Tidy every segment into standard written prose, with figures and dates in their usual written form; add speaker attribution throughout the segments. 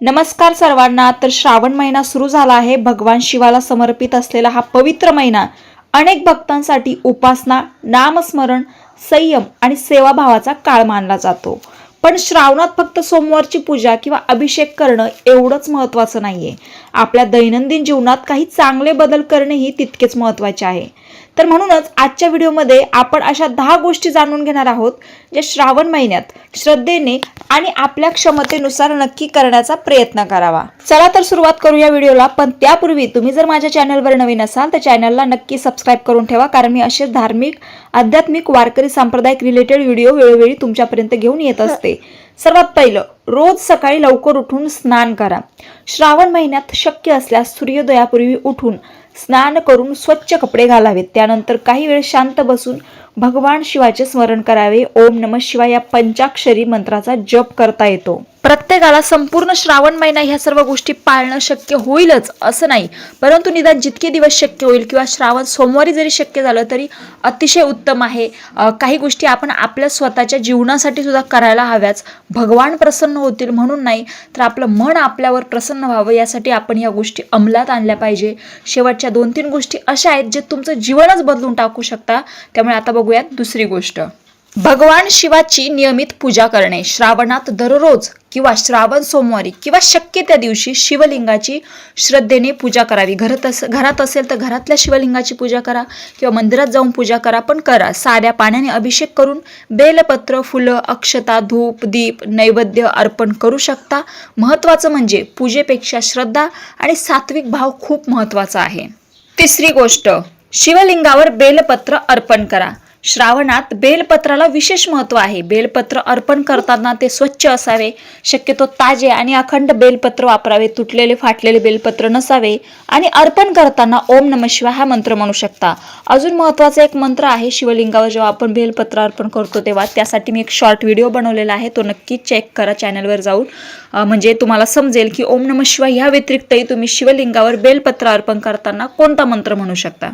Speaker 1: नमस्कार सर्वांना। तर श्रावण महिना सुरू झाला आहे। भगवान शिवाला समर्पित असलेला हा पवित्र महिना अनेक भक्तांसाठी उपासना, नामस्मरण, संयम आणि सेवाभावाचा काळ मानला जातो। पण श्रावणात फक्त सोमवारची पूजा किंवा अभिषेक करणं एवढंच महत्त्वाचं नाहीये। आपल्या दैनंदिन जीवनात काही चांगले बदल करणेही तितकेच महत्त्वाचे आहे। तर म्हणूनच आजच्या व्हिडिओमध्ये आपण अशा 10 गोष्टी जाणून घेणार आहोत जे श्रावण महिन्यात श्रद्धेने आणि आपल्या क्षमतेनुसार नक्की करण्याचा प्रयत्न करावा। चला तर सुरुवात करूया व्हिडिओला। पण त्यापूर्वी तुम्ही जर माझ्या चॅनलवर नवीन असाल तर चॅनलला नक्की सबस्क्राइब करून ठेवा, कारण मी असे धार्मिक, आध्यात्मिक, वारकरी, सांप्रदायिक रिलेटेड व्हिडिओ वेळोवेळी तुमच्यापर्यंत घेऊन येत असते। सर्वात पहिलं, रोज सकाळी लवकर उठून स्नान करा। श्रावण महिन्यात शक्य असल्यास सूर्योदयापूर्वी उठून स्नान करून स्वच्छ कपडे घालावेत। त्यानंतर काही वेळ शांत बसून भगवान शिवाचे स्मरण करावे। ओम नमः शिवाय या पंचाक्षरी मंत्राचा जप करता येतो। प्रत्येकाला संपूर्ण श्रावण महिना ह्या सर्व गोष्टी पाळणं शक्य होईलच असं नाही, परंतु निदान जितके दिवस शक्य होईल किंवा श्रावण सोमवारी जरी शक्य झालं तरी अतिशय उत्तम आहे। काही गोष्टी आपण आपल्या स्वतःच्या जीवनासाठी सुद्धा करायला हव्याच। भगवान प्रसन्न होतील म्हणून नाही, तर आपलं मन आपल्यावर प्रसन्न व्हावं यासाठी आपण या गोष्टी अंमलात आणल्या पाहिजे। शेवटच्या 2-3 गोष्टी अशा आहेत जे तुमचं जीवनच बदलून टाकू शकता। त्यामुळे आता बघूयात दुसरी गोष्ट, भगवान शिवाची नियमित पूजा करणे। श्रावणात दररोज किंवा श्रावण सोमवारी किंवा शक्य त्या दिवशी शिवलिंगाची श्रद्धेने पूजा करावी। घरात असेल तर घरातल्या शिवलिंगाची पूजा करा किंवा मंदिरात जाऊन पूजा करा, पण करा। साध्या पाण्याने अभिषेक करून बेलपत्र, फुलं, अक्षता, धूप, दीप, नैवेद्य अर्पण करू शकता। महत्त्वाचं म्हणजे पूजेपेक्षा श्रद्धा आणि सात्विक भाव खूप महत्त्वाचा आहे। तिसरी गोष्ट, शिवलिंगावर बेलपत्र अर्पण करा। श्रावणात बेलपत्राला विशेष महत्त्व आहे। बेलपत्र अर्पण करताना ते स्वच्छ असावे, शक्यतो ताजे आणि अखंड बेलपत्र वापरावे, तुटलेले फाटलेले बेलपत्र नसावे। आणि अर्पण करताना ओम नमः शिवाय हा मंत्र म्हणू शकता। अजून महत्त्वाचा एक मंत्र आहे शिवलिंगावर जेव्हा आपण बेलपत्र अर्पण करतो तेव्हा, त्यासाठी मी एक शॉर्ट व्हिडिओ बनवलेला आहे, तो नक्की चेक करा चॅनलवर जाऊन, म्हणजे तुम्हाला समजेल की ओम नमः शिवाय ह्या व्यतिरिक्तही तुम्ही शिवलिंगावर बेलपत्र अर्पण करताना कोणता मंत्र म्हणू शकता।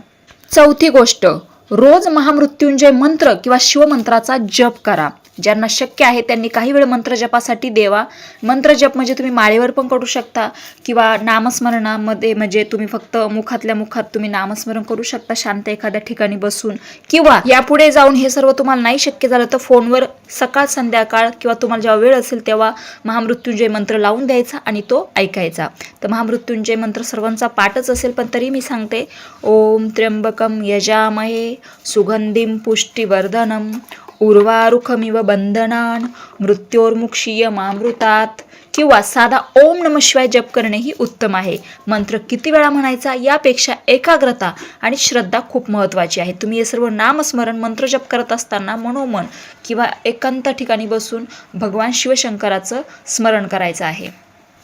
Speaker 1: चौथी गोष्ट, रोज महामृत्युंजय मंत्र किंवा शिवमंत्राचा जप करा। ज्यांना शक्य आहे त्यांनी काही वेळ मंत्र जपासाठी देवा। मंत्र जप म्हणजे तुम्ही माळेवर पण करू शकता किंवा नामस्मरणामध्ये म्हणजे तुम्ही फक्त मुखातल्या मुखात तुम्ही नामस्मरण करू शकता शांत एखाद्या ठिकाणी बसून, किंवा यापुढे जाऊन हे सर्व तुम्हाला नाही शक्य झालं तर फोनवर सकाळ संध्याकाळ किंवा तुम्हाला जेव्हा वेळ असेल तेव्हा महामृत्युंजय मंत्र लावून द्यायचा आणि तो ऐकायचा। तर महामृत्युंजय मंत्र सर्वांचा पाठच असेल, पण तरी मी सांगते, ओम त्र्यंबकम यजामहे सुगंधिम पुष्टिवर्धनम उर्वारुकमिव बंधनान मृत्योर्मुक्षीयमामृतात, किंवा साधा ओम नमः शिवाय जप करणे ही उत्तम आहे। मंत्र किती वेळा म्हणायचा यापेक्षा एकाग्रता आणि श्रद्धा खूप महत्त्वाची आहे। तुम्ही हे सर्व नामस्मरण मंत्र जप करत असताना मनोमन किंवा एकांत ठिकाणी बसून भगवान शिवशंकराचं स्मरण करायचं आहे।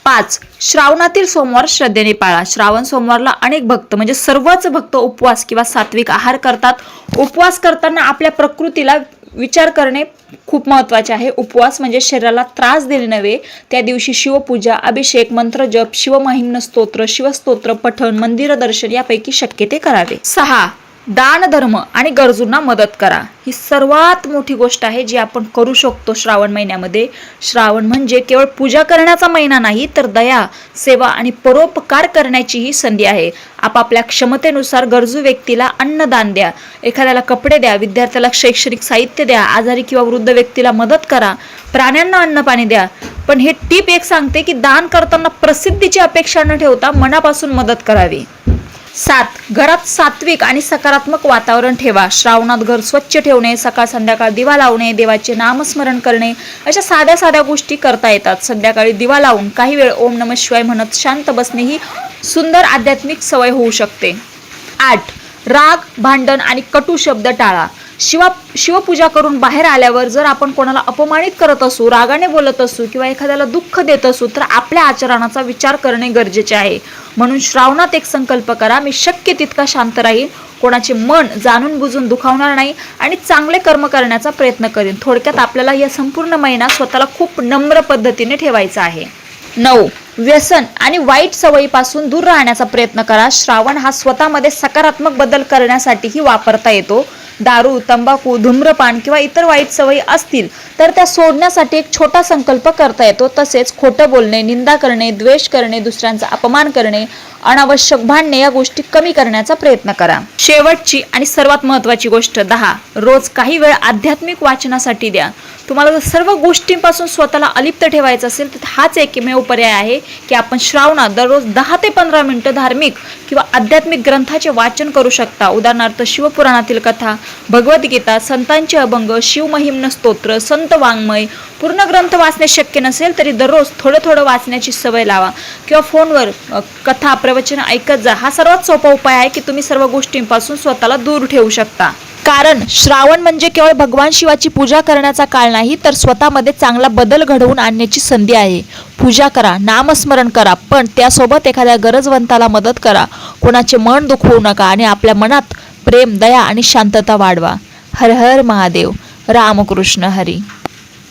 Speaker 1: 5. श्रावणातील सोमवार श्रद्धेने पाळा। श्रावण सोमवारला अनेक भक्त म्हणजे सर्वच भक्त उपवास किंवा सात्विक आहार करतात। उपवास करताना आपल्या प्रकृतीला विचार करणे खूप महत्त्वाचे आहे। उपवास म्हणजे शरीराला त्रास देणे नव्हे। त्या दिवशी शिवपूजा, अभिषेक, मंत्र जप, शिवमहिम्न स्तोत्र, शिवस्तोत्र पठण, मंदिर दर्शन यापैकी शक्य ते करावे। 6. दान धर्म आणि गरजूंना मदत करा। ही सर्वात मोठी गोष्ट आहे जी आपण करू शकतो श्रावण महिन्यामध्ये। श्रावण म्हणजे केवळ पूजा करण्याचा महिना नाही, तर दया, सेवा आणि परोपकार करण्याची ही संधी आहे। आपापल्या क्षमतेनुसार गरजू व्यक्तीला अन्नदान द्या, एखाद्याला कपडे द्या, विद्यार्थ्याला शैक्षणिक साहित्य द्या, आजारी किंवा वृद्ध व्यक्तीला मदत करा, प्राण्यांना अन्न पाणी द्या। पण हे टीप एक सांगते की दान करताना प्रसिद्धीची अपेक्षा न ठेवता मनापासून मदत करावी। 7. घरात सात्विक आणि सकारात्मक वातावरण ठेवा। श्रावणात घर स्वच्छ ठेवणे, सकाळ संध्याकाळ दिवा लावणे, देवाचे नामस्मरण करणे अशा साध्या साध्या गोष्टी करता येतात। संध्याकाळी दिवा लावून काही वेळ ओम नमः शिवाय म्हणत शांत बसणे ही सुंदर आध्यात्मिक सवय होऊ शकते। 8. राग, भांडण आणि कटू शब्द टाळा। शिवपूजा करून बाहेर आल्यावर जर आपण कोणाला अपमानित करत असू, रागाने बोलत असू किंवा एखाद्याला दुःख देत असू तर आपल्या आचरणाचा विचार करणे गरजेचे आहे। म्हणून श्रावणात एक संकल्प करा, मी शक्य तितका शांत राहीन, कोणाचे मन जाणून बुजून दुखावणार नाही आणि चांगले कर्म करण्याचा प्रयत्न करीन। थोडक्यात आपल्याला या संपूर्ण महिना स्वतःला खूप नम्र पद्धतीने ठेवायचा आहे। 9. व्यसन आणि वाईट सवयीपासून दूर राहण्याचा प्रयत्न करा। श्रावण हा स्वतःमध्ये सकारात्मक बदल करण्यासाठीही वापरता येतो। दारू, तंबाखू, धूम्रपान किंवा इतर वाईट सवयी असतील तर त्या सोडण्यासाठी एक छोटा संकल्प करता येतो. तसेच खोटं बोलणे, निंदा करणे, द्वेष करणे, दुसऱ्यांचा अपमान करणे, अनावश्यक भांडणे या गोष्टी कमी करण्याचा प्रयत्न करा. शेवटची आणि सर्वात महत्त्वाची गोष्ट 10. रोज काही वेळ आध्यात्मिक वाचनासाठी द्या. तुम्हाला जर सर्व गोष्टींपासून स्वतःला अलिप्त ठेवायचं असेल तर हाच एकमेव पर्याय आहे की आपण श्रावणात दररोज 10 ते 15 मिनिटं धार्मिक किंवा आध्यात्मिक ग्रंथाचे वाचन करू शकता. उदाहरणार्थ शिवपुराणातील कथा, भगवद्गीता, संतांचे अभंग, शिवमहिम्न स्तोत्र, संत वाङ्मय. पूर्ण ग्रंथ वाचणे शक्य नसेल तरी दररोज थोडं थोडं वाचण्याची सवय लावा किंवा फोनवर कथा, प्रवचन ऐकत जा. हा सर्वात सोपा उपाय आहे की तुम्ही सर्व गोष्टींपासून स्वतःला दूर ठेवू शकता. कारण श्रावण म्हणजे केवळ भगवान शिवाची पूजा करण्याचा काळ नाही तर स्वतःमध्ये चांगला बदल घडवून आणण्याची संधी आहे. पूजा करा, नामस्मरण करा, पण त्यासोबत एखाद्या गरजवंताला मदत करा. कोणाचे मन दुखवू नका आणि आपल्या मनात प्रेम, दया आणि शांतता वाढवा. हर हर महादेव. रामकृष्ण हरी.